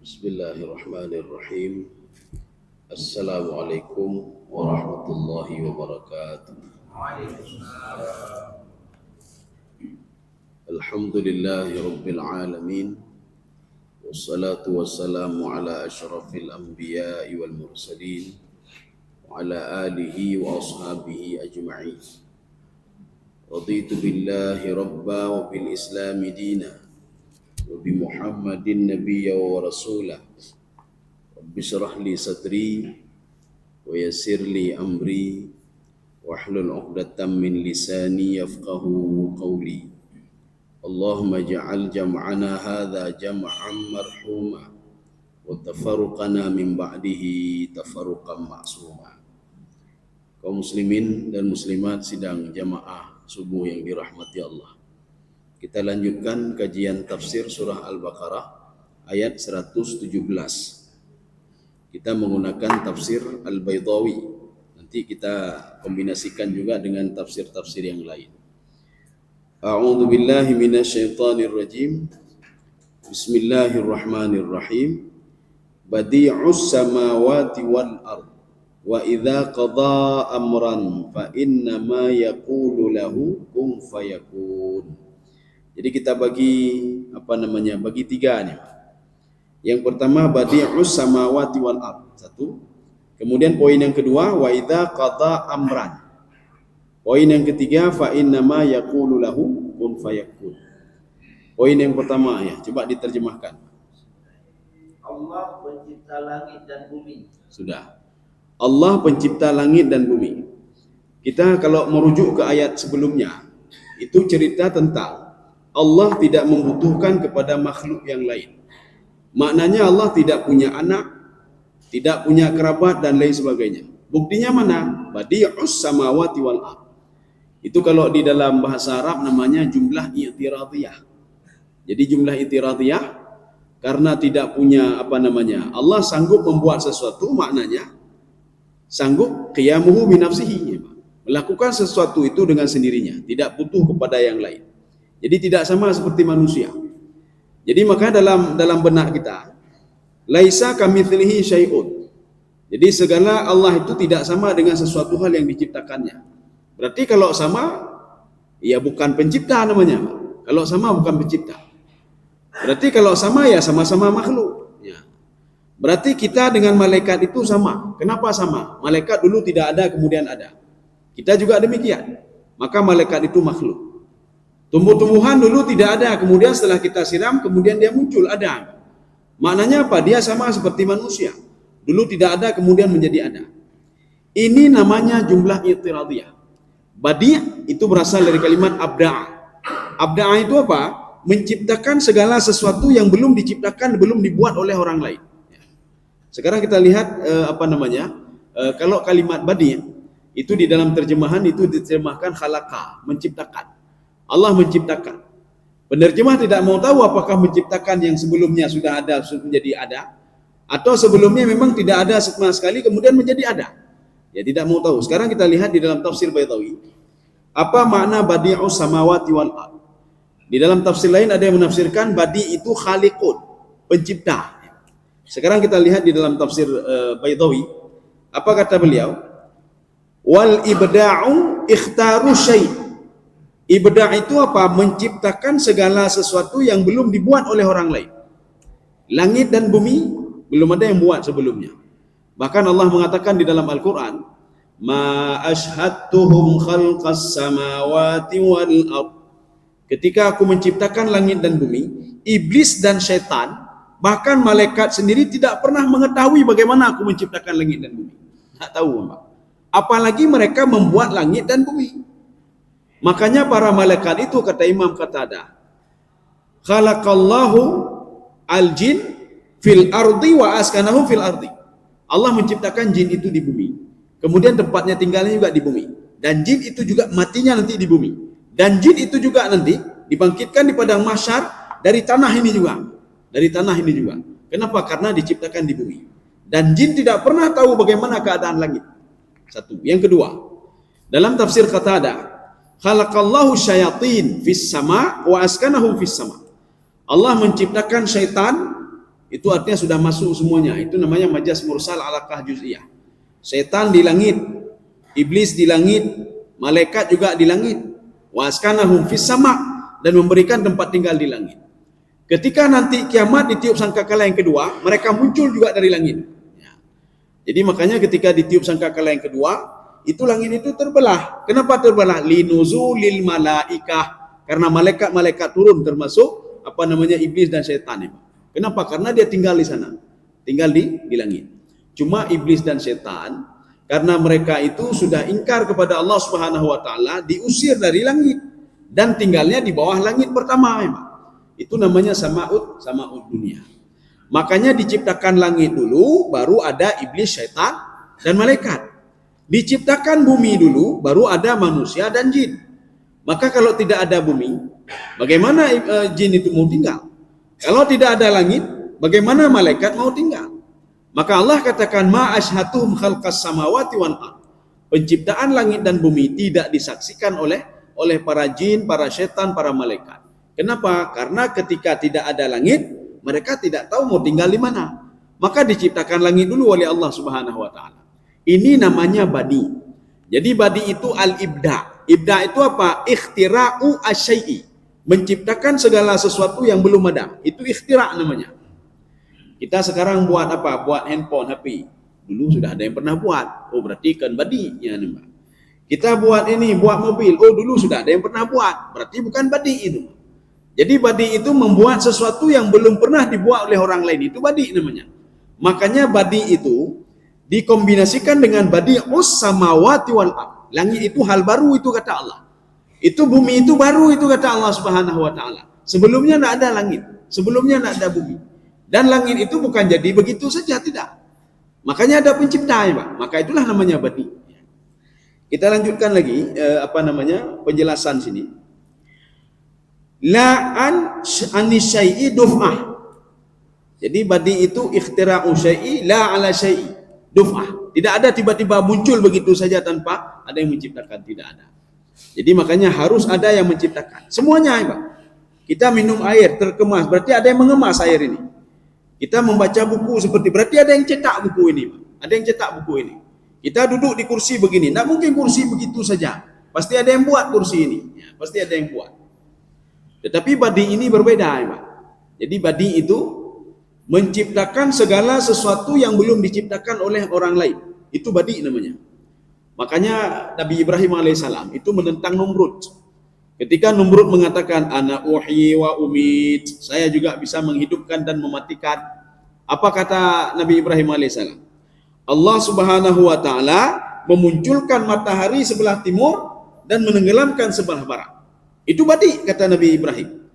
Bismillahirrahmanirrahim. Assalamualaikum warahmatullahi wabarakatuh. Alhamdulillahi rabbil alamin. Wassalatu wassalamu ala asyrafil anbiya'i wal mursalin wa ala alihi wa ashabihi ajma'in. Raditu billahi rabba wa bil islami dina wa bi Muhammadin nabiyya wa rasulah. Rabbi shrah li sadri wa yassir li amri wahlul 'uqdatam min lisani yafqahu qawli. Allahumma ja'al jam'ana hadha jam'an marhuma wa tafarruqana min ba'dihi tafarruqan ma'suma. Kaum muslimin dan muslimat sidang jamaah subuh yang dirahmati Allah. Kita lanjutkan kajian tafsir surah Al-Baqarah ayat 117. Kita menggunakan tafsir Al-Baydawi. Nanti kita kombinasikan juga dengan tafsir-tafsir yang lain. A'udzu billahi minasyaitonir rajim. Bismillahirrahmanirrahim. Badi'us samawati wal ard. Wa idza qada amran fa inna ma yaqulu lahu kun fayakun. Jadi kita bagi bagi tiga nih. Yang pertama badi'us samawati wal ard, satu. Kemudian poin yang kedua wa idza qada amran. Poin yang ketiga fa innama yaqulu lahu kun fayakun. Poin yang pertama ya, coba diterjemahkan. Allah pencipta langit dan bumi. Sudah. Allah pencipta langit dan bumi. Kita kalau merujuk ke ayat sebelumnya, itu cerita tentang Allah tidak membutuhkan kepada makhluk yang lain. Maknanya Allah tidak punya anak, tidak punya kerabat dan lain sebagainya. Buktinya mana? Badi'us samawati wal ard. Itu kalau di dalam bahasa Arab namanya jumlah i'tiradiyah. Jadi jumlah i'tiradiyah karena tidak punya Allah sanggup membuat sesuatu, maknanya sanggup qiyamuhu bi nafsihi, melakukan sesuatu itu dengan sendirinya, tidak butuh kepada yang lain. Jadi tidak sama seperti manusia. Jadi maka dalam benak kita, laisa kamitslihi syai'un. Jadi segala Allah itu tidak sama dengan sesuatu hal yang diciptakannya. Berarti kalau sama, ya bukan pencipta namanya. Kalau sama bukan pencipta. Berarti kalau sama ya sama-sama makhluk. Ya. Berarti kita dengan malaikat itu sama. Kenapa sama? Malaikat dulu tidak ada, kemudian ada. Kita juga demikian. Maka malaikat itu makhluk. Tumbuh-tumbuhan dulu tidak ada, kemudian setelah kita siram, kemudian dia muncul, ada. Maknanya apa? Dia sama seperti manusia. Dulu tidak ada, kemudian menjadi ada. Ini namanya jumlah i'tiradiyah. Badi' itu berasal dari kalimat abda'a. Abda'a itu apa? Menciptakan segala sesuatu yang belum diciptakan, belum dibuat oleh orang lain. Sekarang kita lihat kalau kalimat badi' itu di dalam terjemahan itu diterjemahkan khalaqa, menciptakan. Allah menciptakan. Penerjemah tidak mau tahu apakah menciptakan yang sebelumnya sudah ada menjadi ada, atau sebelumnya memang tidak ada sama sekali kemudian menjadi ada. Ya tidak mau tahu. Sekarang kita lihat di dalam tafsir Baydawi, apa makna badi'us samawati wal ard. Di dalam tafsir lain ada yang menafsirkan badi itu khaliqun, pencipta. Sekarang kita lihat di dalam tafsir Baydawi, apa kata beliau? Wal ibda'u ikhtaru syai'. Ibda' itu apa? Menciptakan segala sesuatu yang belum dibuat oleh orang lain. Langit dan bumi belum ada yang buat sebelumnya. Bahkan Allah mengatakan di dalam Al-Quran, ma ashhadtuhum khalqas samawati wal ard. Ketika aku menciptakan langit dan bumi, iblis dan syaitan, bahkan malaikat sendiri tidak pernah mengetahui bagaimana aku menciptakan langit dan bumi. Tak tahu, Pak. Apalagi mereka membuat langit dan bumi. Makanya para malaikat itu, kata Imam Qatadah, khalaqallahu al-jin fil ardi wa askanahu fil ardi. Allah menciptakan jin itu di bumi. Kemudian tempatnya tinggalnya juga di bumi. Dan jin itu juga matinya nanti di bumi. Dan jin itu juga nanti dibangkitkan di padang mahsyar dari tanah ini juga. Dari tanah ini juga. Kenapa? Karena diciptakan di bumi. Dan jin tidak pernah tahu bagaimana keadaan langit. Satu. Yang kedua, dalam tafsir Qatadah, khalaqallahu syayatin fis sama wa askanahum fis sama. Allah menciptakan syaitan Itu artinya sudah masuk semuanya. Itu namanya majas mursal alaqah juz'iyah. Setan di langit, iblis di langit, malaikat juga di langit. Wa askanahum fis sama', dan memberikan tempat tinggal di langit. Ketika nanti kiamat ditiup sangkakala yang kedua, mereka muncul juga dari langit. Ya. Jadi makanya ketika ditiup sangkakala yang kedua, itu langit itu terbelah. Kenapa terbelah? Linuzulil malaikah, karena malaikat-malaikat turun, termasuk iblis dan setan. Kenapa? Karena dia tinggal di sana, tinggal di langit. Cuma iblis dan setan, karena mereka itu sudah ingkar kepada Allah Subhanahu Wa Taala, diusir dari langit dan tinggalnya di bawah langit pertama. Itu namanya sama'ud dunia. Makanya diciptakan langit dulu, baru ada iblis, setan, dan malaikat. Diciptakan bumi dulu, baru ada manusia dan jin. Maka kalau tidak ada bumi, bagaimana jin itu mau tinggal? Kalau tidak ada langit, bagaimana malaikat mau tinggal? Maka Allah katakan ma asyhatuhum khalqas samawati wal ard. Penciptaan langit dan bumi tidak disaksikan oleh para jin, para setan, para malaikat. Kenapa? Karena ketika tidak ada langit, mereka tidak tahu mau tinggal di mana. Maka diciptakan langit dulu oleh Allah Subhanahu Wa Taala. Ini namanya badi. Jadi badi itu al-ibda. Ibda itu apa? Ikhtira'u asyai'i. Menciptakan segala sesuatu yang belum ada. Itu ikhtira' namanya. Kita sekarang buat apa? Buat handphone, HP. Dulu sudah ada yang pernah buat. Oh, berarti kan badi. Ya, kita buat ini, buat mobil. Oh, dulu sudah ada yang pernah buat. Berarti bukan badi itu. Jadi badi itu membuat sesuatu yang belum pernah dibuat oleh orang lain. Itu badi namanya. Makanya badi itu dikombinasikan dengan badi'us samawati wal ard. Langit itu hal baru, itu kata Allah. Itu bumi itu baru, itu kata Allah Subhanahu Wa Taala. Sebelumnya tidak ada langit, sebelumnya tidak ada bumi. Dan langit itu bukan jadi begitu saja, tidak. Makanya ada pencipta, ya Pak. Maka itulah namanya badi. Kita lanjutkan lagi penjelasan sini. La an syai'i duf'ah. Jadi badi itu ikhtira'u syai'i la ala syai'i duf'ah. Tidak ada tiba-tiba muncul begitu saja tanpa ada yang menciptakan, tidak ada. Jadi makanya harus ada yang menciptakan. Semuanya, Pak. Kita minum air terkemas, berarti ada yang mengemas air ini. Kita membaca buku seperti, berarti ada yang cetak buku ini, Pak. Ada yang cetak buku ini. Kita duduk di kursi begini, tidak mungkin kursi begitu saja. Pasti ada yang buat kursi ini. Ya, pasti ada yang buat. Tetapi badi ini berbeda, Pak. Jadi badi itu menciptakan segala sesuatu yang belum diciptakan oleh orang lain. Itu badi namanya. Makanya Nabi Ibrahim alaihissalam itu menentang Numrud. Ketika Numrud mengatakan ana uhyi wa umit, saya juga bisa menghidupkan dan mematikan. Apa kata Nabi Ibrahim alaihissalam? Allah Subhanahu Wa Taala memunculkan matahari sebelah timur dan menenggelamkan sebelah barat. Itu badi, kata Nabi Ibrahim.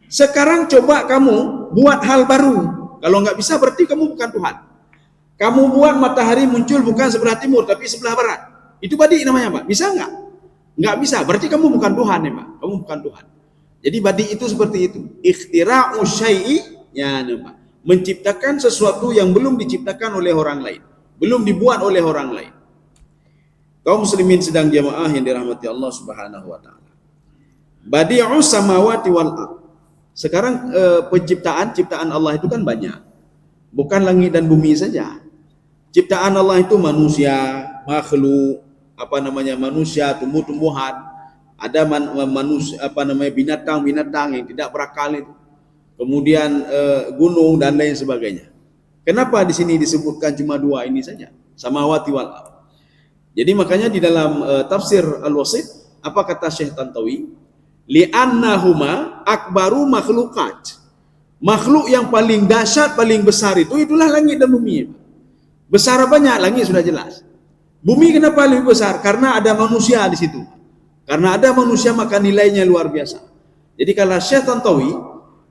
Sekarang coba kamu buat hal baru. Kalau nggak bisa berarti kamu bukan Tuhan. Kamu buat matahari muncul bukan sebelah timur tapi sebelah barat. Itu badi namanya, Pak. Bisa nggak? Nggak bisa. Berarti kamu bukan Tuhan, ya Pak. Kamu bukan Tuhan. Jadi badi itu seperti itu. Ikhtira'u syai'i, ya, Pak. Menciptakan sesuatu yang belum diciptakan oleh orang lain. Belum dibuat oleh orang lain. Kaum muslimin sedang jamaah yang dirahmati Allah Subhanahu Wa Taala. Badi'us samawati wal ard. Sekarang ciptaan Allah itu kan banyak. Bukan langit dan bumi saja. Ciptaan Allah itu manusia, makhluk, manusia, tumbuh-tumbuhan, ada manusia, binatang-binatang yang tidak berakal itu. Kemudian gunung dan lain sebagainya. Kenapa di sini disebutkan cuma dua ini saja? Samawati wal ard. Jadi makanya di dalam tafsir Al-Wasit, apa kata Syekh Tantawi? Li'annahuma akbaru makhlukat. Makhluk yang paling dahsyat, paling besar itulah langit dan bumi. Besar banyak, langit sudah jelas. Bumi kenapa lebih besar? Karena ada manusia di situ. Karena ada manusia maka nilainya luar biasa. Jadi kalau Syekh Tantawi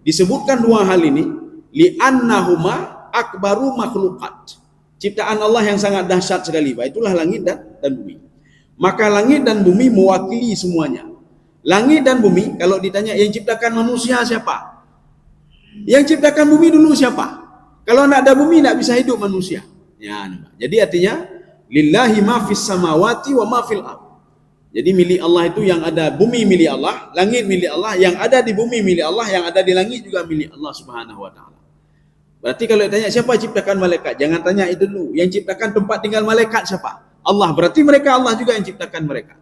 disebutkan dua hal ini, li'annahuma akbaru makhlukat. Ciptaan Allah yang sangat dahsyat sekali, itulah langit dan bumi. Maka langit dan bumi mewakili semuanya. Langit dan bumi, kalau ditanya yang ciptakan manusia siapa? Yang ciptakan bumi dulu siapa? Kalau tidak ada bumi tidak bisa hidup manusia. Ya, jadi artinya lillahi ma fis samawati wa ma fil ard. Jadi milik Allah itu yang ada bumi milik Allah, langit milik Allah, yang ada di bumi milik Allah, yang ada di langit juga milik Allah Subhanahu wa taala. Berarti kalau tanya siapa ciptakan malaikat, jangan tanya itu dulu. Yang ciptakan tempat tinggal malaikat siapa? Allah. Berarti mereka Allah juga yang ciptakan mereka.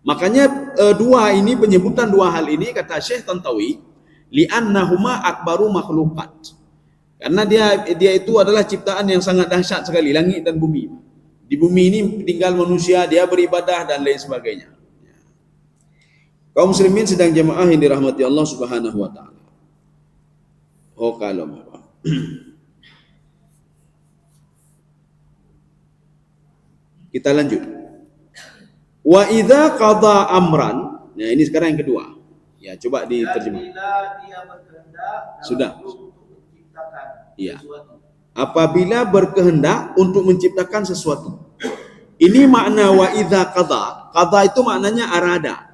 Makanya penyebutan dua hal ini kata Syekh Tantawi, li'annahuma akbaru makhlukat. Karena dia itu adalah ciptaan yang sangat dahsyat sekali, langit dan bumi. Di bumi ini tinggal manusia, dia beribadah dan lain sebagainya. Kaum muslimin sedang jemaah yang dirahmati Allah Subhanahu wa taala. Oh kalau kita lanjut. Wa idza qada amran. Nah, ini sekarang yang kedua. Ya, coba diterjemah. Bila dia berkehendak Sudah. untuk menciptakan Iya. sesuatu. Apabila berkehendak untuk menciptakan sesuatu. Ini makna wa idza qada. Qada itu maknanya arada.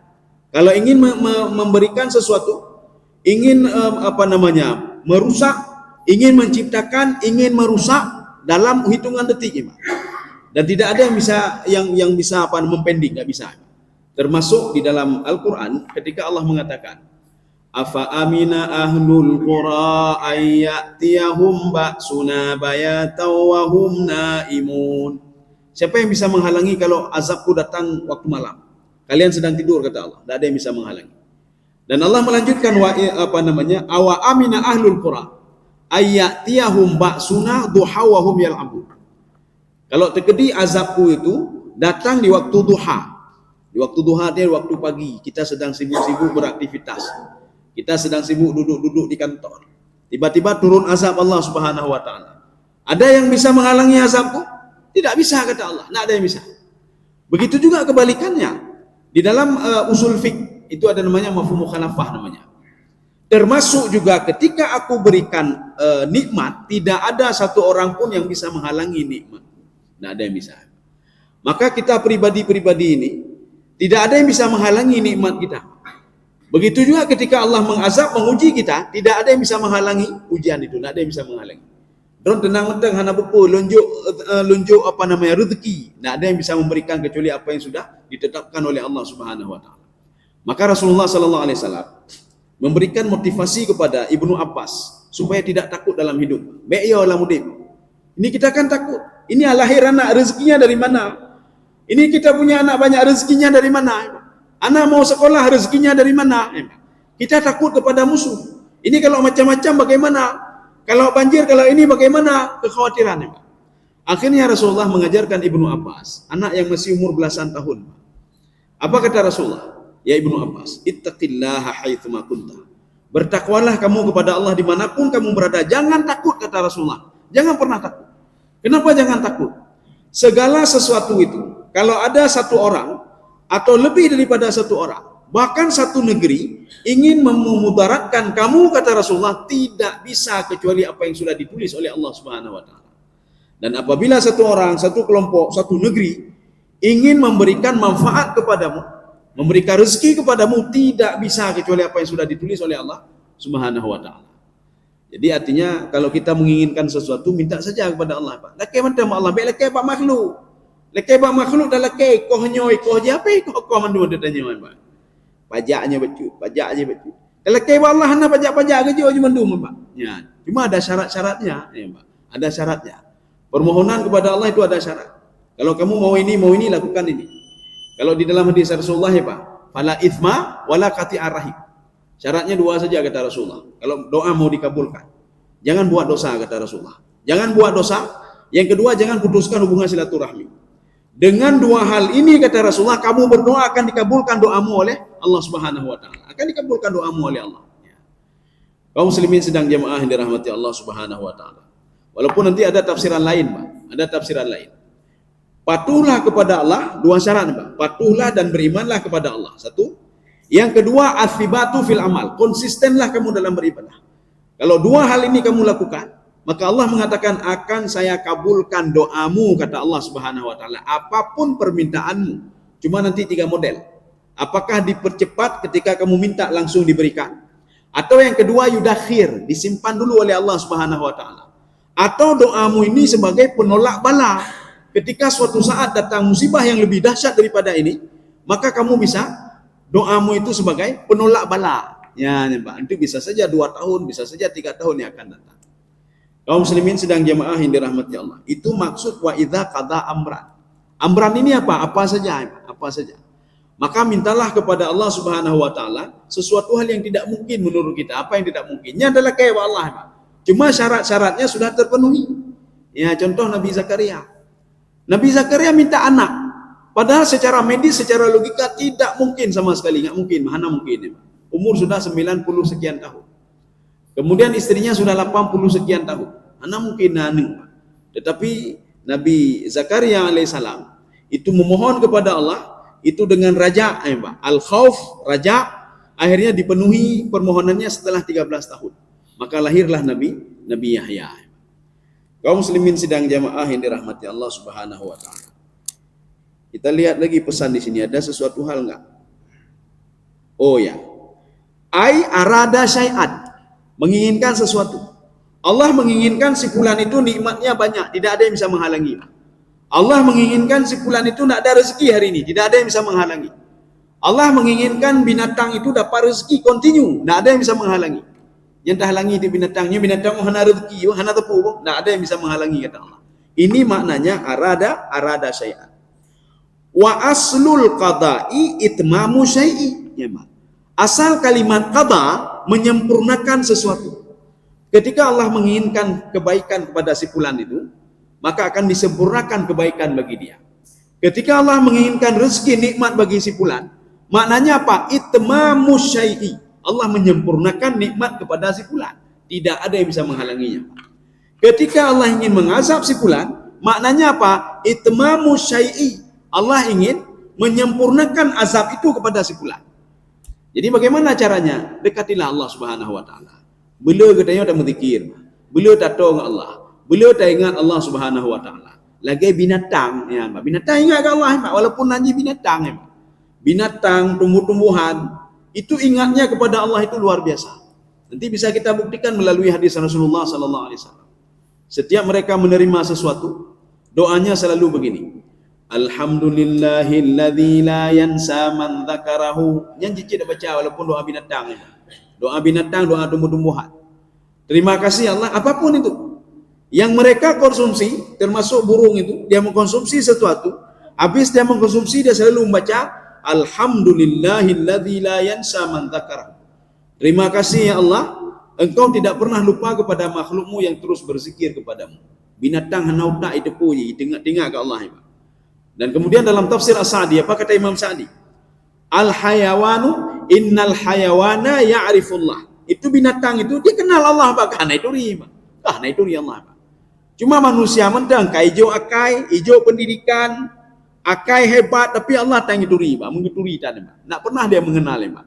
Kalau ingin memberikan sesuatu, ingin merusak, ingin menciptakan, ingin merusak dalam hitungan detik, Pak. Dan tidak ada yang bisa mempending, nggak bisa. Termasuk di dalam Al-Qur'an ketika Allah mengatakan, afa amina ahlul qura ayyatiyahum ba'suna bayatan wa hum naimun. Siapa yang bisa menghalangi kalau azabku datang waktu malam? Kalian sedang tidur, kata Allah. Tidak ada yang bisa menghalangi. Dan Allah melanjutkan awa amina ahlul qura ayyatiyahum ba'suna duha wa hum yal'abun. Kalau terjadi azabku itu datang di waktu duha. Di waktu duha dia waktu pagi, kita sedang sibuk-sibuk beraktivitas. Kita sedang sibuk duduk-duduk di kantor. Tiba-tiba turun azab Allah Subhanahu wa taala. Ada yang bisa menghalangi azabku? Tidak bisa, kata Allah. Tidak ada yang bisa. Begitu juga kebalikannya. Di dalam usul fiqh itu ada namanya mafhum mukhalafah namanya. Termasuk juga ketika aku berikan nikmat, tidak ada satu orang pun yang bisa menghalangi nikmat. Tidak ada yang bisa. Maka kita pribadi-pribadi ini tidak ada yang bisa menghalangi nikmat kita. Begitu juga ketika Allah mengazab, menguji kita, tidak ada yang bisa menghalangi ujian itu. Tidak ada yang bisa menghalangi. Don tenang-tenang hana bepo lunjuk rezeki. Tidak ada yang bisa memberikan kecuali apa yang sudah ditetapkan oleh Allah Subhanahu wa taala. Maka Rasulullah sallallahu alaihi wasallam memberikan motivasi kepada Ibnu Abbas supaya tidak takut dalam hidup. Ba'iyalah mudib. Ini kita kan takut. Ini lahir anak, rezekinya dari mana? Ini kita punya anak banyak, rezekinya dari mana? Anak mau sekolah, rezekinya dari mana? Kita takut kepada musuh. Ini kalau macam-macam bagaimana? Kalau banjir, kalau ini bagaimana? Kekhawatiran. Akhirnya Rasulullah mengajarkan Ibnu Abbas, anak yang masih umur belasan tahun. Apa kata Rasulullah? Ya Ibnu Abbas, ittaqillaha haitsuma kunta. Bertakwalah kamu kepada Allah dimanapun kamu berada. Jangan takut, kata Rasulullah. Jangan pernah takut. Kenapa jangan takut? Segala sesuatu itu, kalau ada satu orang atau lebih daripada satu orang, bahkan satu negeri ingin memudaratkan kamu, kata Rasulullah, tidak bisa kecuali apa yang sudah ditulis oleh Allah Subhanahu wa taala. Dan apabila satu orang, satu kelompok, satu negeri ingin memberikan manfaat kepadamu, memberikan rezeki kepadamu, tidak bisa kecuali apa yang sudah ditulis oleh Allah Subhanahu wa taala. Jadi artinya kalau kita menginginkan sesuatu, minta saja kepada Allah, Pak. Lakai macam Allah, baik lakai pak makhluk. Lakai pak makhluk dah lakai koh nyoy koh je apa koh mandu dia tanya, Pak. Pajaknya betul, pajaknya betul. Kalau lakai Allah hana pajak-pajak kerja je mandu, Pak. Ya, cuma ada syarat-syaratnya, ya, Pak. Ada syaratnya. Permohonan kepada Allah itu ada syarat. Kalau kamu mau ini lakukan ini. Kalau di dalam hadis Rasulullah, ya, Pak, fala ithma wala qati'ar rahim. Syaratnya dua saja, kata Rasulullah. Kalau doa mau dikabulkan, jangan buat dosa, kata Rasulullah. Jangan buat dosa. Yang kedua, jangan putuskan hubungan silaturahmi. Dengan dua hal ini, kata Rasulullah, kamu berdoa akan dikabulkan doamu oleh Allah Subhanahu wa taala. Akan dikabulkan doamu oleh Allah. Kaum muslimin sedang jemaah yang dirahmati Allah Subhanahu wa taala. Walaupun nanti ada tafsiran lain, Pak. Ada tafsiran lain. Patuhlah kepada Allah, dua syarat, Pak. Patuhlah dan berimanlah kepada Allah. Satu. Yang kedua, athibatu fil amal. Konsistenlah kamu dalam beribadah. Kalau dua hal ini kamu lakukan, maka Allah mengatakan akan saya kabulkan doamu, kata Allah Subhanahu wa taala. Apapun permintaanmu. Cuma nanti tiga model. Apakah dipercepat ketika kamu minta langsung diberikan? Atau yang kedua, yudakhir, disimpan dulu oleh Allah Subhanahu wa taala. Atau doamu ini sebagai penolak bala. Ketika suatu saat datang musibah yang lebih dahsyat daripada ini, maka kamu bisa doamu itu sebagai penolak bala. Ya, Pak. Itu bisa saja 2 tahun, bisa saja 3 tahun yang akan datang. Kaum muslimin sedang jamaah yang dirahmati Allah. Itu maksud wa idza qada amran. Amran ini apa? Apa saja, apa saja. Maka mintalah kepada Allah Subhanahu wa taala sesuatu hal yang tidak mungkin menurut kita. Apa yang tidak mungkinnya adalah kayak Allah. Cuma syarat-syaratnya sudah terpenuhi. Ya, contoh Nabi Zakaria. Nabi Zakaria minta anak. Padahal secara medis, secara logika tidak mungkin sama sekali, enggak mungkin, mana mungkin. Umur sudah 90 sekian tahun. Kemudian istrinya sudah 80 sekian tahun. Mana mungkin anu. Tetapi Nabi Zakaria alaihissalam itu memohon kepada Allah itu dengan raja, al-khauf, raja, akhirnya dipenuhi permohonannya setelah 13 tahun. Maka lahirlah Nabi Yahya. Kaum muslimin sidang jamaah yang dirahmati Allah Subhanahu wa taala. Kita lihat lagi pesan di sini, ada sesuatu hal enggak? Oh ya. Ai arada syai'at. Menginginkan sesuatu. Allah menginginkan si fulan itu nikmatnya banyak, tidak ada yang bisa menghalangi. Allah menginginkan si fulan itu tidak ada rezeki hari ini, tidak ada yang bisa menghalangi. Allah menginginkan binatang itu dapat rezeki kontinu, tidak ada yang bisa menghalangi. Yang terhalangi di binatangnya, binatang hana rezeki, hana tepu, tidak ada yang bisa menghalangi, kata Allah. Ini maknanya arada syai'an. Wa aslul qada'i itmamu syai'i. Ya, asal kalimat qada menyempurnakan sesuatu. Ketika Allah menginginkan kebaikan kepada si fulan itu, maka akan disempurnakan kebaikan bagi dia. Ketika Allah menginginkan rezeki nikmat bagi si fulan, maknanya apa? Itmamu syai'i. Allah menyempurnakan nikmat kepada si fulan. Tidak ada yang bisa menghalanginya. Ketika Allah ingin mengazab si fulan, maknanya apa? Itmamu syai'i. Allah ingin menyempurnakan azab itu kepada si fulan. Jadi bagaimana caranya? Dekatilah Allah Subhanahu wa taala. Beliau katanya tak berzikir. Beliau tak tahu dengan Allah. Beliau tak ingat Allah Subhanahu wa taala. Lagi binatang, ya, binatang ingat ke Allah, walaupun nanti binatang, ya. Binatang, tumbuh-tumbuhan, itu ingatnya kepada Allah itu luar biasa. Nanti bisa kita buktikan melalui hadis Rasulullah sallallahu alaihi wasallam. Setiap mereka menerima sesuatu, doanya selalu begini. Alhamdulillahilladzi la yansa man dzakarahu. Yang cicit baca walaupun doa binatang, ya. Doa binatang, doa tumbuh-tumbuhan. Terima kasih Allah, apapun itu yang mereka konsumsi, termasuk burung itu, dia mengkonsumsi sesuatu, habis dia mengkonsumsi, dia selalu membaca Alhamdulillahilladzi la yansa man dzakarahu. Terima kasih ya Allah, engkau tidak pernah lupa kepada makhlukmu yang terus berzikir kepadamu. Binatang hanau tak itu puji, tengok-tengok ke Allah. Dan kemudian dalam tafsir As-Sa'di, apa kata Imam Sa'di? Al-hayawanu innal hayawana ya'rifullah. Itu binatang itu dia kenal Allah, Pak. Karena itu riba. Karena itu ri Allah, Pak. Cuma manusia mentang hijau akai, hijau pendidikan, akai hebat, tapi Allah tang itu riba, mengituri tadi, Pak. Tak pernah dia mengenal, Pak.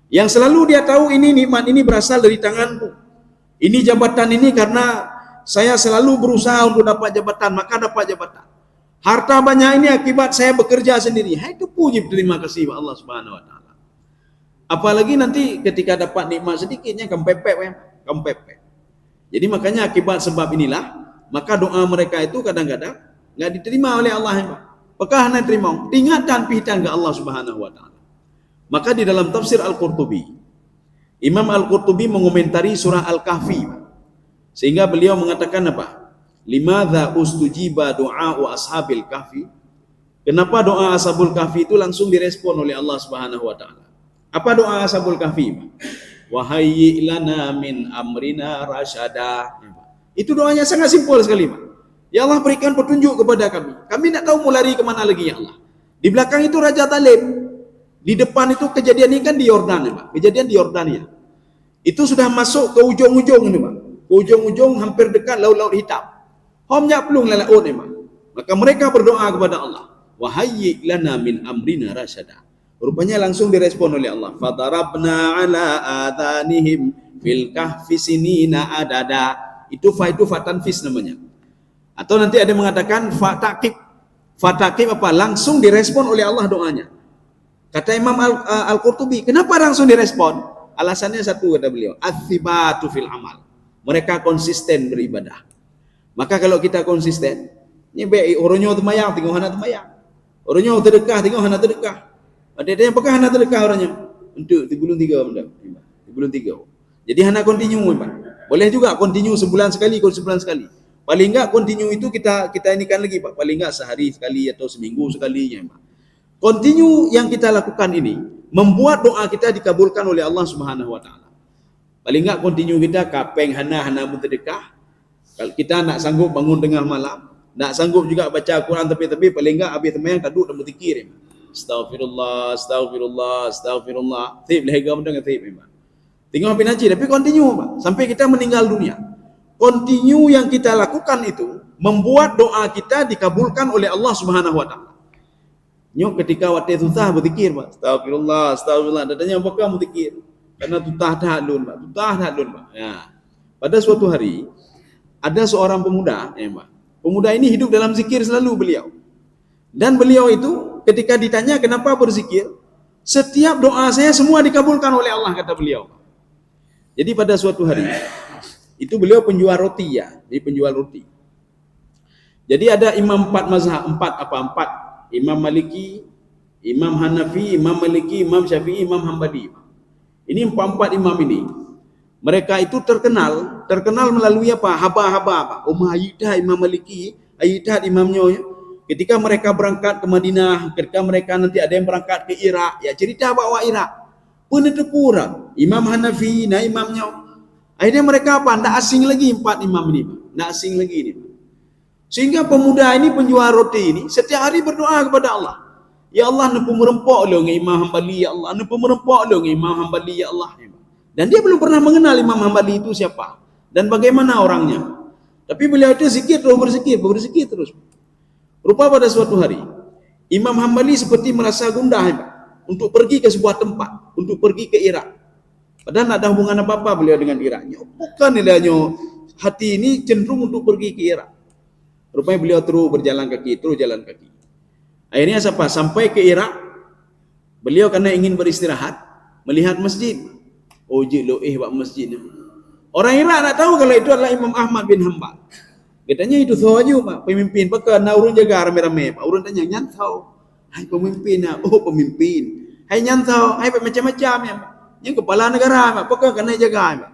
Yang selalu dia tahu ini nikmat ini berasal dari tanganku. Ini jabatan ini karena saya selalu berusaha untuk dapat jabatan, maka dapat jabatan. Harta banyak ini akibat saya bekerja sendiri. Itu puji terima kasih Allah Subhanahu wa taala. Apalagi nanti ketika dapat nikmat sedikitnya kempepek. Jadi makanya akibat sebab inilah maka doa mereka itu kadang-kadang enggak diterima oleh Allah. Apakah hendak terima? Tingatan pihitan ke Allah Subhanahu wa taala. Maka di dalam tafsir Al-Qurtubi, Imam Al-Qurtubi mengomentari surah Al-Kahfi. Sehingga beliau mengatakan apa? Limadza ustujiba du'a'u ashabil kahfi? Kenapa doa ashabul kahfi itu langsung direspon oleh Allah Subhanahu wa taala? Apa doa ashabul kahfi? Wahayyi lana min amrina rasyada. Itu doanya sangat simpel sekali, Pak. Ya Allah, berikan petunjuk kepada kami. Kami tidak tahu mau lari kemana lagi, ya Allah. Di belakang itu Raja Talib. Di depan itu kejadian ini kan di Yordan, Pak. Kejadian di Yordania. Itu sudah masuk ke ujung-ujung ini, Pak. Ke ujung-ujung hampir dekat laut-laut hitam. Homnya pelung lalaut ni, maka mereka berdoa kepada Allah. Wahayyi lana min amrina rasyada. Rupanya langsung direspon oleh Allah. Fadarabna ala adhanihim fil kahfi sinina adada. Itu fatanfis namanya. Atau nanti ada yang mengatakan fatakib. Fatakib apa? Langsung direspon oleh Allah doanya. Kata Imam Al-Qurtubi, kenapa langsung direspon? Alasannya satu, kata beliau. Athibatu fil amal. Mereka konsisten beribadah. Maka kalau kita konsisten, ni baik orangnya temayang tengok hana temayang. Orangnya terdekat tengok hana terdekat. Ada yang apakah hana terdekat orangnya? Untuk 33 benda. 33. Jadi hana continue, Pak. Boleh juga continue sebulan sekali, sebulan sekali. Paling enggak continue itu kita inikan lagi Pak. Paling enggak sehari sekali atau seminggu sekali ya Pak. Continue yang kita lakukan ini membuat doa kita dikabulkan oleh Allah Subhanahu wa taala. Paling enggak continue kita kapeng hana bersedekah. Kalau kita nak sanggup bangun tengah malam, nak sanggup juga baca Quran tapi paling enggak habis temayang taduk dan berzikir. Astaghfirullah, astaghfirullah, astaghfirullah. Tip lega mendengar tip memang. Tengok habis ngaji tapi continue Pak sampai kita meninggal dunia. Continue yang kita lakukan itu membuat doa kita dikabulkan oleh Allah Subhanahu wa taala. Nyok ketika waktu susah berzikir Pak. Astagfirullah, astagfirullah. Datanya apakah berzikir? Karena tutah dah lun Pak. Tutah dah lun Pak. Ya. Pada suatu hari ada seorang pemuda, Pak. Pemuda ini hidup dalam zikir selalu beliau. Dan beliau itu ketika ditanya kenapa berzikir, setiap doa saya semua dikabulkan oleh Allah kata beliau. Jadi pada suatu hari itu beliau penjual roti ya, jadi penjual roti. Jadi ada imam empat Imam Maliki, Imam Hanafi, Imam Maliki, Imam Syafi'i, Imam Hambali. Ini empat imam ini. Mereka itu terkenal melalui apa? Haba-haba apa? Umar Ayyidah Imam Maliki, Ayyidah imamnya ya. Ketika mereka berangkat ke Madinah, ketika mereka nanti ada yang berangkat ke Irak, ya cerita bawa Irak. Penetepuran Imam Hanafi, nah imamnya. Akhirnya mereka apa? Tidak asing lagi empat imam ini, tidak asing lagi ini. Sehingga pemuda ini penjual roti ini setiap hari berdoa kepada Allah. Ya Allah, nepu merempok lo dengan Imam Hambali ya Allah, nepu merempok lo dengan Imam Hambali ya Allah. Dan dia belum pernah mengenal Imam Hambali itu siapa dan bagaimana orangnya. Tapi beliau itu berzikir terus. Rupa pada suatu hari Imam Hambali seperti merasa gundah untuk pergi ke sebuah tempat, untuk pergi ke Irak. Padahal tidak ada hubungan apa-apa beliau dengan Iraknya. Bukan nilainya hati ini cenderung untuk pergi ke Irak. Rupanya beliau terus jalan kaki. Akhirnya sampai ke Irak, beliau karena ingin beristirahat, melihat masjid. Oh jilo buat masjidnya. Orang Irak tak tahu kalau itu adalah Imam Ahmad bin Hanbal. Katanya itu sahaja Pak, pemimpin pakai urun jaga rame-rame. Pak urun tanya nyantau. Hai pemimpin, oh pemimpin. Hai nyantau, hai macam-macam ya. Yang kepala negara, Pak, pakai kena jaga. Pak.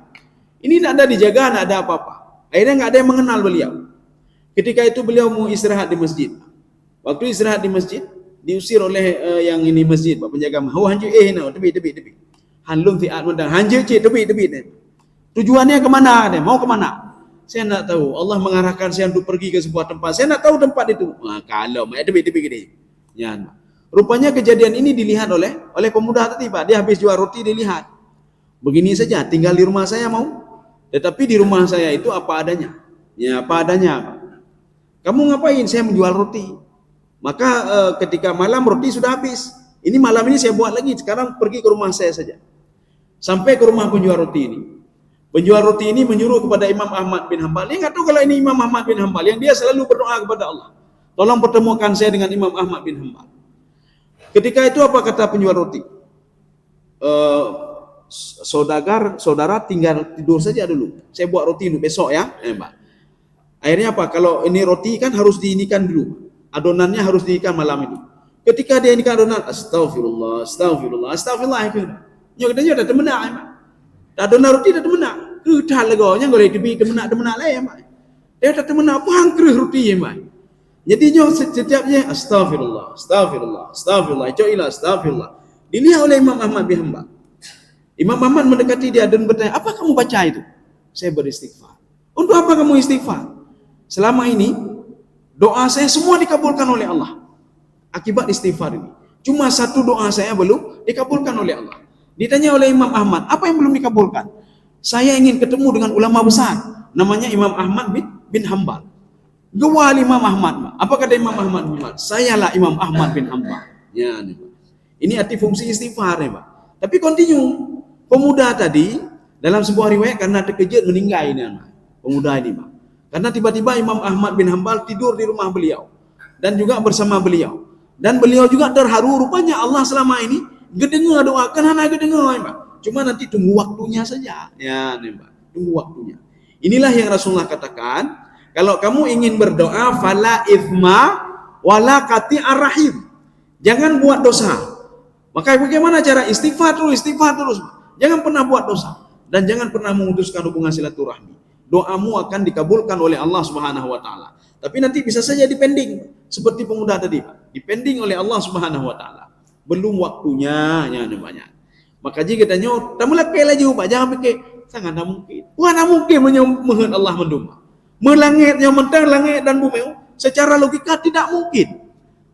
Ini tidak ada dijaga, tidak ada apa-apa. Akhirnya tidak ada yang mengenal beliau. Ketika itu beliau mau istirahat di masjid. Waktu istirahat di masjid, diusir oleh yang ini masjid, Pak penjaga. Oh hanjir tepi. Hanlum fi'at mendang. Hanjir tepi. Tujuannya kemana? Mau kemana? Saya tidak tahu. Allah mengarahkan saya untuk pergi ke sebuah tempat. Saya tidak tahu tempat itu. Kalau tepi gini. Ya. Rupanya kejadian ini dilihat oleh pemuda tadi Pak. Dia habis jual roti dilihat. Begini saja, tinggal di rumah saya mau. Tetapi di rumah saya itu apa adanya. Ya apa adanya Pak. Kamu ngapain? Saya menjual roti. Maka ketika malam roti sudah habis. Ini malam ini saya buat lagi. Sekarang pergi ke rumah saya saja. Sampai ke rumah penjual roti ini. Penjual roti ini menyuruh kepada Imam Ahmad bin Hanbal. Dia nggak tahu kalau ini Imam Ahmad bin Hanbal. Yang dia selalu berdoa kepada Allah. Tolong pertemukan saya dengan Imam Ahmad bin Hanbal. Ketika itu apa kata penjual roti? Saudara tinggal tidur saja dulu. Saya buat roti dulu besok ya. Mbak. Akhirnya apa? Kalau ini roti kan harus diinikan dulu. Adonannya harus diinikan malam itu. Ketika dia inikan adonan, astagfirullah. Nyok dia dah temenak. Adonan roti dah temenak. Kedah legonya boleh temenak lah ya, Mbak. Dia dah temenak pang kerih roti ya, Mbak. Jadi nyok setiapnya astagfirullah. Coilah astagfirullah. Dilihat oleh Imam Ahmad bin Hanbal. Imam Ahmad mendekati dia dan bertanya, apa kamu baca itu? Saya beristighfar. Untuk apa kamu istighfar? Selama ini doa saya semua dikabulkan oleh Allah. Akibat istighfar ini. Cuma satu doa saya belum dikabulkan oleh Allah. Ditanya oleh Imam Ahmad, apa yang belum dikabulkan? Saya ingin ketemu dengan ulama besar. Namanya Imam Ahmad bin Hanbal. Gewal Imam Ahmad. Apa kata Imam Ahmad bin Hanbal? Sayalah Imam Ahmad bin Hanbal. Ya, nih, Pak. Ini arti fungsi istighfar ya, Pak. Tapi continue. Pemuda tadi dalam sebuah riwayat karena terkejut meninggal ini anak. Pemuda ini, Pak. Karena tiba-tiba Imam Ahmad bin Hanbal tidur di rumah beliau dan juga bersama beliau. Dan beliau juga terharu, rupanya Allah selama ini gedengar doakan anak gedengar, Pak. Cuma nanti tunggu waktunya saja. Ya, nih, Pak. Tunggu waktunya. Inilah yang Rasulullah katakan, kalau kamu ingin berdoa fala ithma wala qati'ar rahim. Jangan buat dosa. Maka bagaimana cara istighfar terus? Jangan pernah buat dosa. dan jangan pernah memutuskan hubungan silaturahmi. Doamu akan dikabulkan oleh Allah Subhanahu wa taala. Tapi nanti bisa saja dipending seperti pemuda tadi, Pak. Dipending oleh Allah Subhanahu wa taala. Belum waktunya ya namanya. Maka jika kita nyot, tak mulai lagi Pak, jangan fikir sangat tak mungkin. Wah, tak mungkin menyemuhun Allah menduma. Melangitnya mentang langit dan bumi secara logika tidak mungkin.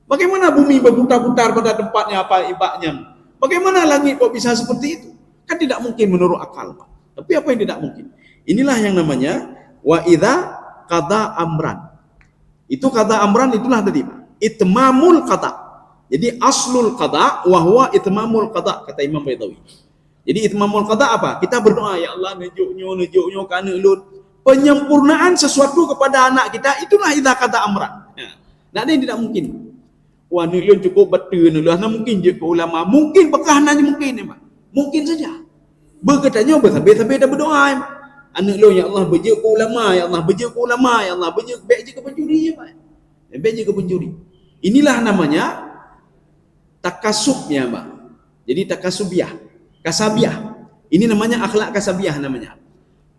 Bagaimana bumi berputar-putar pada tempatnya apa ibaknya? Bagaimana langit kok bisa seperti itu? Kan tidak mungkin menurut akal, Pak. Tapi apa yang tidak mungkin? Inilah yang namanya wa idza qada amran. Itu kata amran itulah tadi, Pak. Itmamul qada. Jadi aslul qada wa huwa itmamul qada kata Imam Baitawi. Jadi itmamul qada apa? Kita berdoa, ya Allah nejuknyo kana ulun. Penyempurnaan sesuatu kepada anak kita itulah idza qada amran. Ya. Nah, ada yang tidak mungkin. Wah, ni ulun cukup betul lah, nah mungkin je ke ulama. Mungkin bekah nanya mungkin ya, Pak. Mungkin saja. Berkatanya bersambil-sambil dah berdoa ya, Pak. Anak ulun ya Allah berje ke ulama, ya Allah berje ke ulama, ya Allah berje baik je ke pencuri ya, Pak. Baik je ke pencuri. Inilah namanya takasubnya, Pak. Jadi takasubiah, kasabiah. Ini namanya akhlak kasabiah namanya.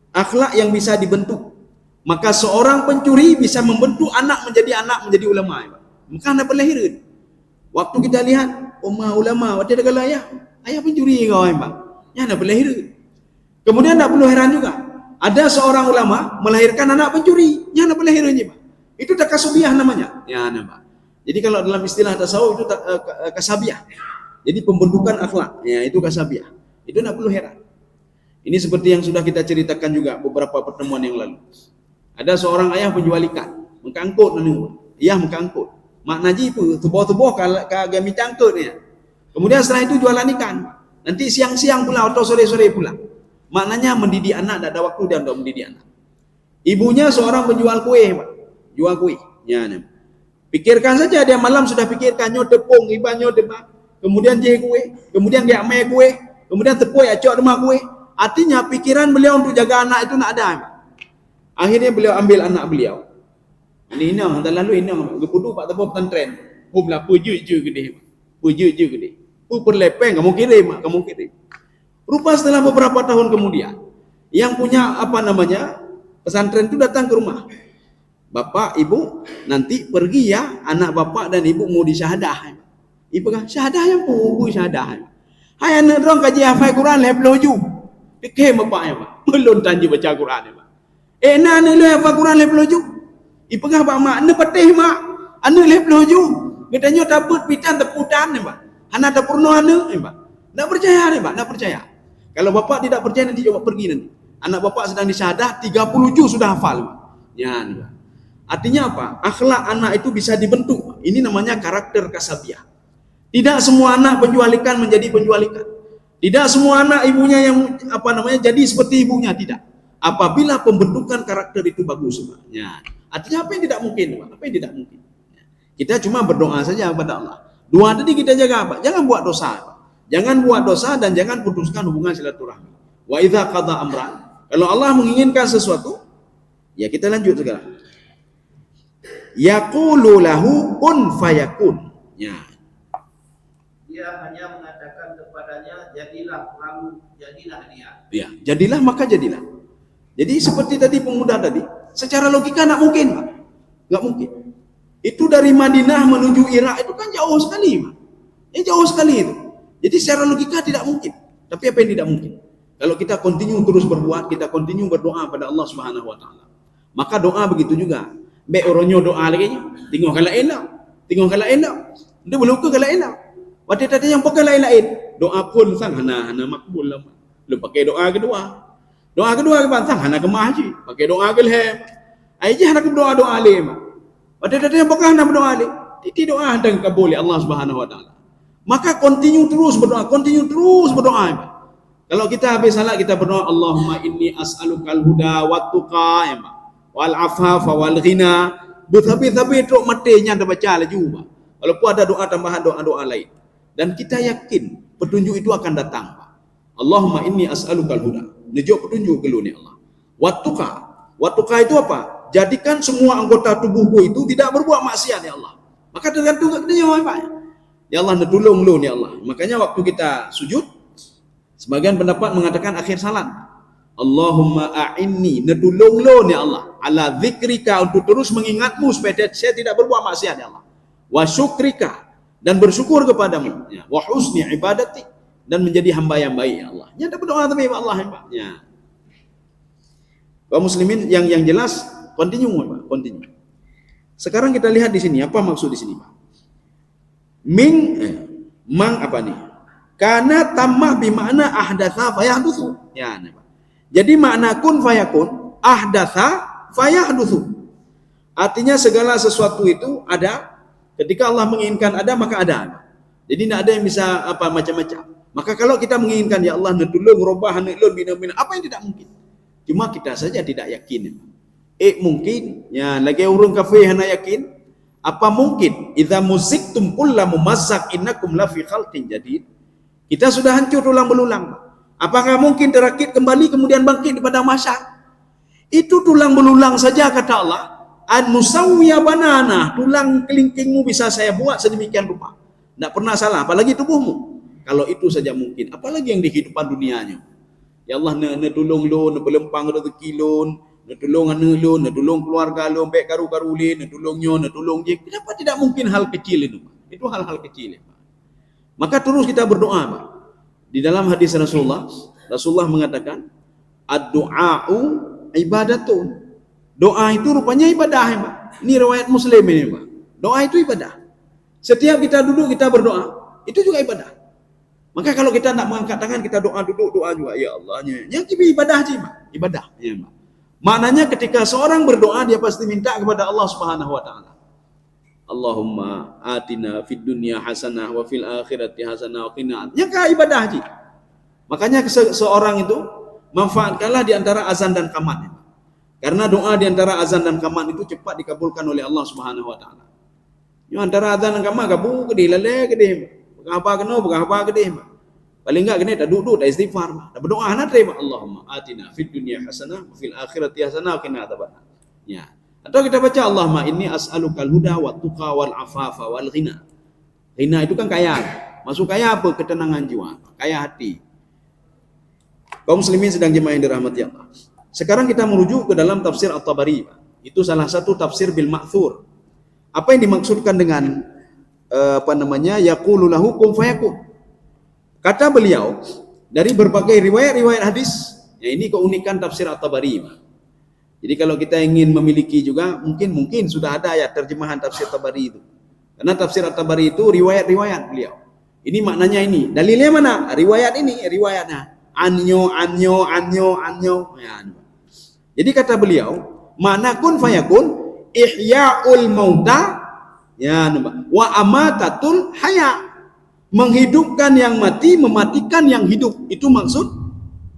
Akhlak yang bisa dibentuk. Maka seorang pencuri bisa membentuk anak menjadi ulama, Pak. Maka anda berlahiran. Waktu kita lihat ulama, waktu ada kala ayah pencuri kau, Pak. Ya anda berlahiran. Kemudian tak perlu heran juga. Ada seorang ulama melahirkan anak pencuri. Ya anda berlahiran je, Pak. Itu takasubiah namanya. Ya anda, Pak. Jadi kalau dalam istilah tasawuf itu kasabiah. Jadi pembentukan akhlak, ya itu kasabiah. Itu tidak perlu heran. Ini seperti yang sudah kita ceritakan juga beberapa pertemuan yang lalu. Ada seorang ayah penjual ikan, mengangkut ayah mengangkut. Maknanya itu tubuh-tubuh kagami cangkutnya. Kemudian setelah itu jualan ikan. Nanti siang-siang pula atau sore-sore pula. Maknanya mendidik anak, tidak ada waktu dia untuk mendidik anak. Ibunya seorang penjual kue, Pak. Jual kue. Ya, nih. Pikirkan saja dia malam sudah pikirkan tepung, ibanyo demak. Kemudian dia kue, kemudian dia ame kue, kemudian tepung acok demak kue. Artinya pikiran beliau untuk jaga anak itu nak ada. Akhirnya beliau ambil anak beliau. Ini dah lalu ini gepudu pak tepuk pesantren. Belah puju je gede. Puju je gede. Pu perlepeng kamu kirim. Rupa setelah beberapa tahun kemudian yang punya pesantren itu datang ke rumah. Bapak, ibu, nanti pergi ya, anak bapak dan ibu mau disyahadah. Ibu kata, syahadah yang ibu syahadah. Hai anak dorang kaji hafal Quran level 7. Fikir bapaknya, Pak. Belum tanji baca Quran, Pak. Nak anak lu hafal Quran level 7. Ibu kata, mak, anak patih, mak. Anak level 7. Katanya takut pitan teputan, Pak. Anak tak pernah anak, Pak. Tak percaya, Pak. Tak percaya. Kalau bapak tidak percaya nanti coba pergi nanti. Anak bapak sedang disyahadah 30 juz sudah hafal, Pak. Ya, Pak. Artinya apa? Akhlak anak itu bisa dibentuk. Ini namanya karakter kasabiah. Tidak semua anak penjual ikan menjadi penjual ikan. Tidak semua anak ibunya yang jadi seperti ibunya, tidak. Apabila pembentukan karakter itu bagus, Pak. Ya. Artinya apa yang tidak mungkin, Pak? Apa yang tidak mungkin? Kita cuma berdoa saja kepada Allah. Doa tadi kita jaga apa? Jangan buat dosa, Pak. Jangan buat dosa dan jangan putuskan hubungan silaturahmi. Wa idza qada amran. Kalau Allah menginginkan sesuatu, ya kita lanjut sekarang. Yaqulu lahu kun fayakun. Ya. Dia hanya mengatakan kepadanya, jadilah lalu jadilah dia. Ya, jadilah maka jadilah. Jadi seperti tadi pemuda tadi, secara logika tidak mungkin, Pak. Enggak mungkin. Itu dari Madinah menuju Irak itu kan jauh sekali, Pak. Jauh sekali itu. Jadi secara logika tidak mungkin. Tapi apa yang tidak mungkin? Kalau kita continue terus berbuat, kita continue berdoa pada Allah Subhanahu wa taala. Maka doa begitu juga. Baik orangnya doa lagi, tengok kalau enak. Dia belum ke kalau enak. Waktu tadi yang pakai lain-lain, doa pun sang hana makbul lah. Lu pakai doa kedua. Doa kedua ke bantang hana kemah haji, pakai doa ke leher. Aja hana doa leh. Waktu tadi yang pakai hana berdoa leh. Titi doa dan kabul Allah Subhanahu wa taala. Maka continue terus berdoa. Kalau kita habis salat kita berdoa, Allahumma inni as'alukal huda wat tuqa ya, wal afafa wal ghina. Berhabis-habis teruk matanya anda baca lagi, Pak. Walaupun ada doa tambahan doa-doa lain. Dan kita yakin petunjuk itu akan datang, Pak. Allahumma inni as'alukal huda. Nejuk petunjuk ke lu ni Allah. Wat tuqa itu apa? Jadikan semua anggota tubuhku itu tidak berbuat maksiat ya Allah. Maka tergantung kepada dia, Pak. Ya Allah, tolong lu ni Allah. Makanya waktu kita sujud, sebagian pendapat mengatakan akhir salat. Allahumma a'inni, netulung lo ya Allah, ala zikrika, untuk terus mengingatmu supaya saya tidak berbuat maksiat ya Allah, wa syukrika, dan bersyukur kepadamu, ya, wa husni ibadati, dan menjadi hamba yang baik ya Allah. Ya, berdoa tapi ya Allah ya. Kaum muslimin yang jelas, continue Pak, continue. Sekarang kita lihat di sini apa maksud di sini Pak. Mang apa nih? Karena tamah bimakna ahdatsa fayahdutsu. Ya, nih, Pak. Jadi makna kun fayakun, ahdatsa fayahdutsu. Artinya segala sesuatu itu ada, ketika Allah menginginkan ada maka ada. Jadi tidak ada yang bisa apa macam-macam. Maka kalau kita menginginkan ya Allah netulung robah netulung bina-bina, apa yang tidak mungkin? Cuma kita saja tidak yakin. Mungkin ya lagi urung kafir hana yakin. Apa mungkin idza muziktum kullu mumazzaq innakum la fi khalqin jadid. Kita sudah hancur tulang belulang. Apakah mungkin terakit kembali kemudian bangkit di padang mahsyar? Itu tulang belulang saja kata Allah. An-musawwiya banana, tulang kelingkingmu bisa saya buat sedemikian rupa. Tidak pernah salah, apalagi tubuhmu. Kalau itu saja mungkin, apalagi yang di kehidupan dunianya. Ya Allah, na tolong lo, na pelempang rezeki lo, na tolong anak lo, na tolong keluarga lo, baik karu-karu le, na tolongnya, na tolong je. Kenapa tidak mungkin hal kecil itu? Itu hal-hal kecil. Maka terus kita berdoa, Pak. Di dalam hadis Rasulullah mengatakan, ad-du'a'u ibadatun. Doa itu rupanya ibadah, Pak. Ini riwayat Muslim ini, Pak. Doa itu ibadah. Setiap kita duduk kita berdoa, itu juga ibadah. Maka kalau kita nak mengangkat tangan, kita doa duduk, doa juga. Ya Allah, yang ibadah aja, Pak. Ibadah. Ya, Pak. Maknanya ketika seorang berdoa, dia pasti minta kepada Allah Subhanahu Wa Taala. Allahumma atina fid dunya hasanah wa fil akhirati hasanah wa qina. Yang ibadah aja. Makanya seorang itu manfaatkanlah di antara azan dan qamat. Karena doa di antara azan dan qamat itu cepat dikabulkan oleh Allah Subhanahu Wa Taala. Yang antara azan dan qamat kabul gede lele gede. Berapa gede. Paling enggak gini tak duduk tak istighfar, tak berdoa nak terima. Allahumma atina fid dunya hasanah wa fil akhirati hasanah wa qina adzabannar. Ya. Atau kita baca Allahumma inni as'alukal huda wat tuqa wal afafa wal ghina. Ghina itu kan kaya. Masuk kaya apa? Ketenangan jiwa, kaya hati. Kaum muslimin sedang jemaah yang dirahmati Allah. Sekarang kita merujuk ke dalam tafsir At-Tabari. Itu salah satu tafsir bil ma'thur. Apa yang dimaksudkan dengan yaqulu lahu kun fayakun. Kata beliau dari berbagai riwayat hadis, ya ini keunikan tafsir At-Tabari. Jadi kalau kita ingin memiliki juga mungkin sudah ada ya terjemahan tafsir At-Tabari itu. Karena tafsir At-Tabari itu riwayat beliau. Ini maknanya ini. Dalilnya mana? Riwayat ini, riwayatnya. Anyo. Ya. Jadi kata beliau, makna kun fayakun ihya'ul mauta ya, wa amatatul haya. Menghidupkan yang mati, mematikan yang hidup. Itu maksud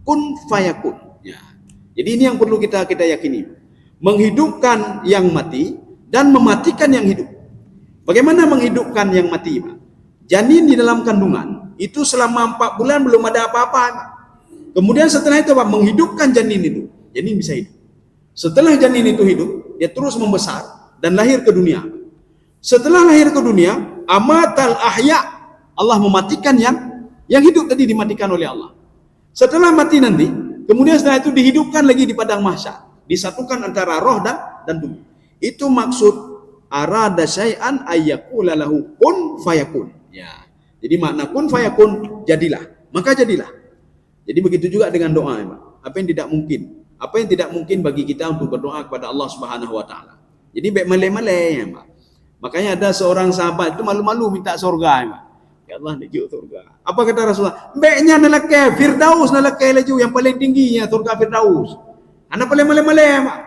kun fayakun. Ya. Jadi ini yang perlu kita yakini. Menghidupkan yang mati dan mematikan yang hidup. Bagaimana menghidupkan yang mati, Pak? Janin di dalam kandungan itu selama 4 bulan belum ada apa-apa, Pak. Kemudian setelah itu, Pak, menghidupkan janin itu. Janin bisa hidup. Setelah janin itu hidup, dia terus membesar dan lahir ke dunia. Setelah lahir ke dunia, amatal ahya, Allah mematikan yang hidup tadi dimatikan oleh Allah. Setelah mati nanti, kemudian setelah itu dihidupkan lagi di padang mahsyar, disatukan antara roh dan tubuh. Itu maksud arada syai'an ayyaqula lahu kun fayakun. Ya. Jadi makna kun fayakun, jadilah, maka jadilah. Jadi begitu juga dengan doa, Pak. Apa yang tidak mungkin bagi kita untuk berdoa kepada Allah Subhanahu Wa Taala. Jadi baik malai-malai, ya, Pak. Makanya ada seorang sahabat itu malu-malu minta surga, ya, Pak. Ya Allah, nak surga. Apa kata Rasulullah? Baiknya nalakai Firdaus, nalakai laju yang paling tingginya surga Firdaus. Anak paling malai-malai, Pak.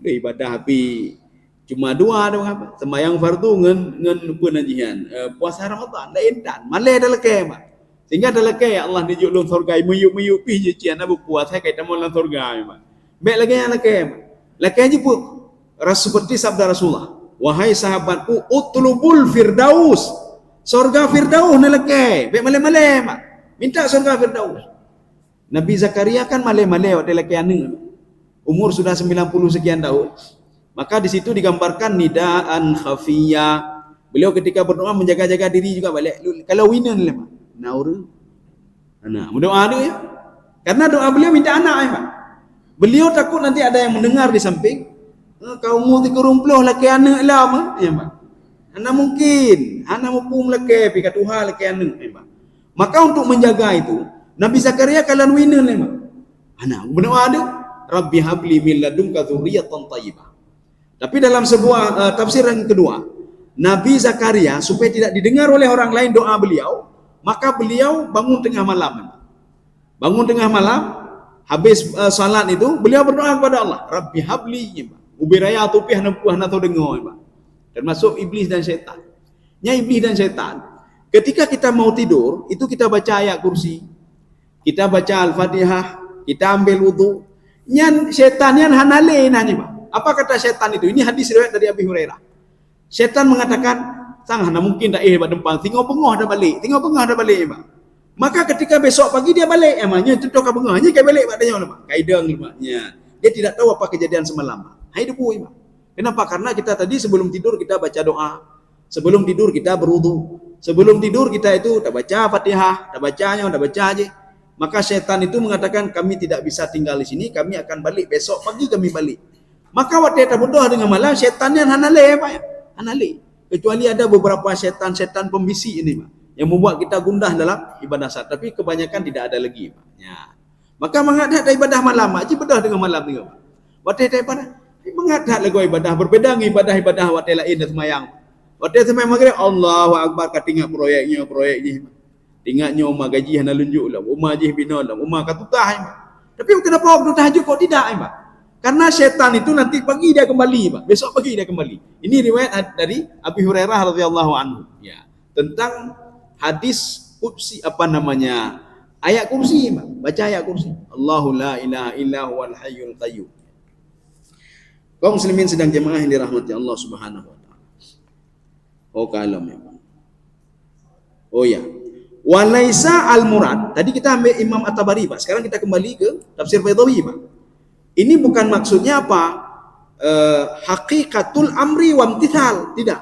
Ibadah api cuma 2 ada apa? Sembahyang fardu ngen penajian. Puasa Ramadan dah intan. Malai dalakai, Pak. Sehingga dalakai ya Allah dijuk lung surga meyuk-meyuk pi je cian abu puasa kai tamu lung surga, Pak. Baik lagi yang lakai, Pak. Lakai je pun seperti sabda Rasulullah. Wahai sahabatku, utlubul firdaus. Surga Firdaus nalakai. Baik malai-malai, Mak. Minta surga Firdaus. Nabi Zakaria kan malai-malai waktu lakai anak. Umur sudah 90 sekian tahun. Maka di situ digambarkan nidaan khafiyah. Beliau ketika berdoa menjaga-jaga diri juga balik. Kalau winan lah, Mak. Naur. Nah, berdoa dia ya. Karena doa beliau minta anak ya, Pak. Beliau takut nanti ada yang mendengar di samping, kau umur 30 laki anak lama, ya Pak. Anak mungkin, anak mupung laki, pika Tuhan laki anak, ya Pak. Maka untuk menjaga itu, Nabi Zakaria kalian winner ya Pak. Anak berdoa ada, Rabbi habli min ladunka dzurriyyatan thayyibah. Tapi dalam sebuah tafsir yang kedua, Nabi Zakaria supaya tidak didengar oleh orang lain doa beliau, maka beliau bangun tengah malam. Bangun tengah malam, habis salat itu, beliau berdoa kepada Allah, Rabbi habli, ubiraya atupih nabuah nato dengar, termasuk iblis dan syaitan. Ya iblis dan syaitan, ketika kita mau tidur, itu kita baca ayat kursi, kita baca Al-Fatihah, kita ambil wudu, nyan syaitan yang hanale nani, Pak. Apa kata syaitan itu? Ini hadis riwayat dari Abi Hurairah. Syaitan mengatakan, sang hana mungkin dah hebat dempang, tengok bengah dah balik, Pak. Maka ketika besok pagi dia balik, emangnya itu toka bengahnya kayak balik padanya, Pak. Kaidang lemaknya. Dia tidak tahu apa kejadian semalam, Pak. Hai debu, Pak. Kenapa? Karena kita tadi sebelum tidur kita baca doa. Sebelum tidur kita berwudu. Sebelum tidur kita itu tak baca Fatihah, tak bacanya, tak baca aja. Maka syaitan itu mengatakan kami tidak bisa tinggal di sini, kami akan balik besok pagi kami balik. Maka waktu kita berdoa dengan malam, syaitannya hanale, Pak. Hanale. Kecuali ada beberapa syaitan pembisik ini, Pak, yang membuat kita gundah dalam ibadah saat. Tapi kebanyakan tidak ada lagi, Pak. Ya. Maka menghadap ibadah malam, Pak. Berdoa dengan malam juga, Pak. Waktu kita ibadah, menghadap lagi ibadah. Berbeda dengan ibadah-ibadah waktu lain dan semayang. Waktu semayang maghrib, Allahu Akbar, katingat proyeknya. Tinggatnya umah gaji hana lunjuk lah. Umah jih bina lah. Umah katutah, Pak. Tapi kenapa waktu tahajud kok tidak, Pak? Karena syaitan itu nanti pagi dia kembali, Pak. Besok pagi dia kembali. Ini riwayat dari Abi Hurairah radhiyallahu anhu. Ya, tentang hadis kursi ayat kursi, Pak. Baca ayat kursi. Allahu la ilaha illa huwal hayyul qayyum. Kaum muslimin sedang jemaah yang dirahmati Allah Subhanahu wa taala. Oh kalam ya, Pak. Oh ya. Walaisa al-murad. Tadi kita ambil Imam At-Tabari, Pak. Sekarang kita kembali ke tafsir Baydawi, Pak. Ini bukan maksudnya apa? Hakikatul amri wa imtithal. Tidak.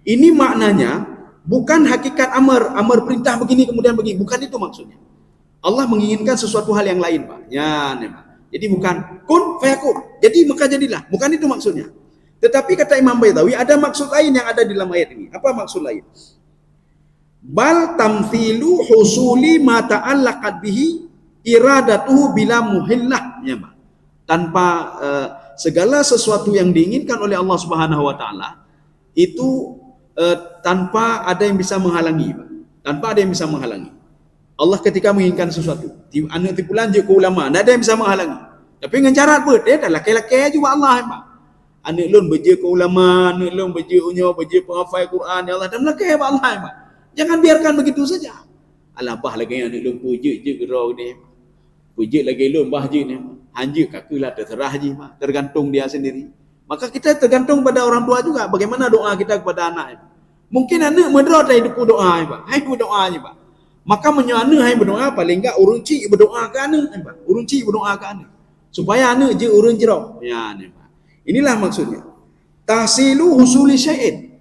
Ini maknanya bukan hakikat amar perintah begini kemudian begini. Bukan itu maksudnya. Allah menginginkan sesuatu hal yang lain, Pak. Ya, Pak. Jadi bukan kun fayakun. Jadi maka jadilah. Bukan itu maksudnya. Tetapi kata Imam Baydawi ada maksud lain yang ada di dalam ayat ini. Apa maksud lain? Bal tamthilu husuli ma ta'allaqat bihi iradatuhu bila muhillah. Ya, Pak. Tanpa segala sesuatu yang diinginkan oleh Allah Subhanahu wa taala itu tanpa ada yang bisa menghalangi, Pak. Tanpa ada yang bisa menghalangi. Allah ketika menginginkan sesuatu, anu tipulan je ke ulama, tak ada yang bisa menghalangi. Tapi dengan cara apa? Dia dah laki-laki juga Allah, Pak. Anak lun beje ke ulama, anak lun beje penghafal Quran, ya Allah, dan laki Allah, Pak. Jangan biarkan begitu saja. Alabah lagi anak lun puji je gerau ni. Puji lagi lun bah je ni. Hanja kakulah terserah je, Pak. Tergantung dia sendiri. Maka kita tergantung pada orang tua juga. Bagaimana doa kita kepada anak. Mungkin anak menderot dari doa, Pak. Hai berdoa je, Pak. Maka menyana hai berdoa paling enggak urunci berdoa ke anak, Pak. Urunci berdoa ke anak. Supaya anak je urun jerau. Ya, ni, Pak. Inilah maksudnya. Tahsilu husuli syai'in.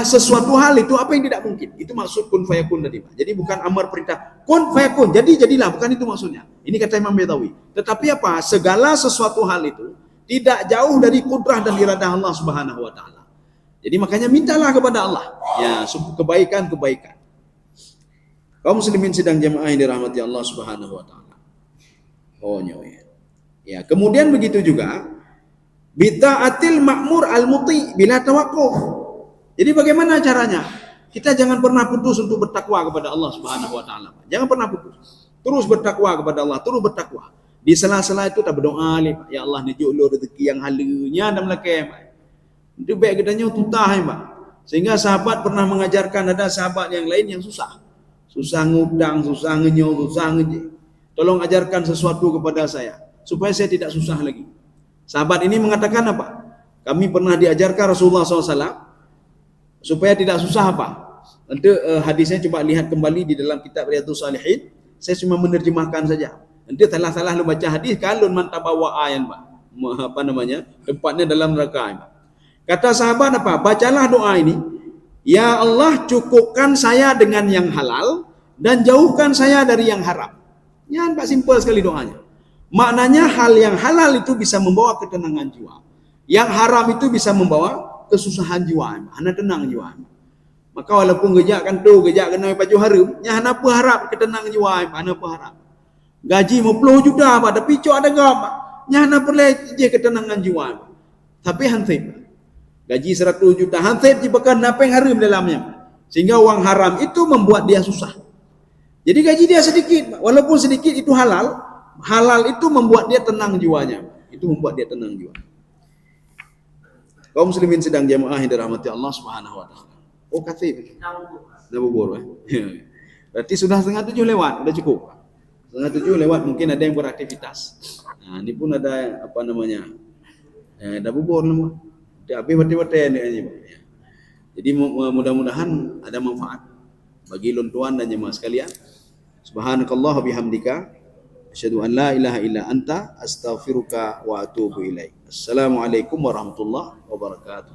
Sesuatu hal itu apa yang tidak mungkin. Itu maksud kun fayakun tadi, Pak. Jadi bukan amar perintah kun fayakun, jadilah, bukan itu maksudnya. Ini kata Imam Baydawi. Tetapi apa? Segala sesuatu hal itu tidak jauh dari kudrah dan iradah Allah Subhanahu wa taala. Jadi makanya mintalah kepada Allah ya kebaikan. Kaum muslimin sedang jemaah yang dirahmati Allah Subhanahu wa taala. Oh ya. Ya, kemudian begitu juga bita'atil ma'mur al-muti bila tawaqquf. Jadi bagaimana caranya? Kita jangan pernah putus untuk bertakwa kepada Allah Subhanahu wa taala. Jangan pernah putus. Terus bertakwa kepada Allah, terus bertakwa. Di sela-sela itu tak berdoa, Pak. Ya Allah, nijuk lu rezeki yang halunya dan melakeh, Pak. Itu baik katanya tutah, Pak. Sehingga sahabat pernah mengajarkan ada sahabat yang lain yang susah. Susah ngudang, susah ngenyau, susah ngeje. Tolong ajarkan sesuatu kepada saya supaya saya tidak susah lagi. Sahabat ini mengatakan apa? Kami pernah diajarkan Rasulullah SAW supaya tidak susah apa? Nanti hadisnya coba lihat kembali di dalam kitab Riyadhus Shalihin. Saya cuma menerjemahkan saja. Nanti salah-salah lu baca hadis kalun mantabawa ayan, Pak. Tempatnya dalam neraka, Pak. Kata sahabat apa? Bacalah doa ini. Ya Allah, cukupkan saya dengan yang halal dan jauhkan saya dari yang haram. Ya, nampak simpel sekali doanya. Maknanya hal yang halal itu bisa membawa ketenangan jiwa. Yang haram itu bisa membawa kesusahan jiwa. Hana tenang jiwa. Maka walaupun gejak kan tu, gejak kena baju harum, nya hana apa harap ketenangan jiwa, hana apa harap. Gaji 50 juta apa, tapi cok ada gam. Nya hana perlu je ketenangan jiwa. Tapi hansip. Gaji 100 juta, hansip je bekan apa yang harum dalamnya. Sehingga uang haram itu membuat dia susah. Jadi gaji dia sedikit, walaupun sedikit itu halal, halal itu membuat dia tenang jiwanya. Itu membuat dia tenang jiwa. Kaum muslimin sedang jamaah yang dirahmati Allah Subhanahu wa taala. Oh, katib. Dah bubur. Berarti sudah 6:30 lewat, sudah cukup. 6:30 lewat, mungkin ada yang beraktivitas. Nah, ini pun ada apa namanya? Dah bubur nama. Habis bete-bete ni. Jadi mudah-mudahan ada manfaat bagi lontuan dan jemaah sekalian. Subhanakallah bihamdika asyhadu an la ilaha illa anta astaghfiruka wa atubu ilaik. Assalamualaikum warahmatullahi wabarakatuh.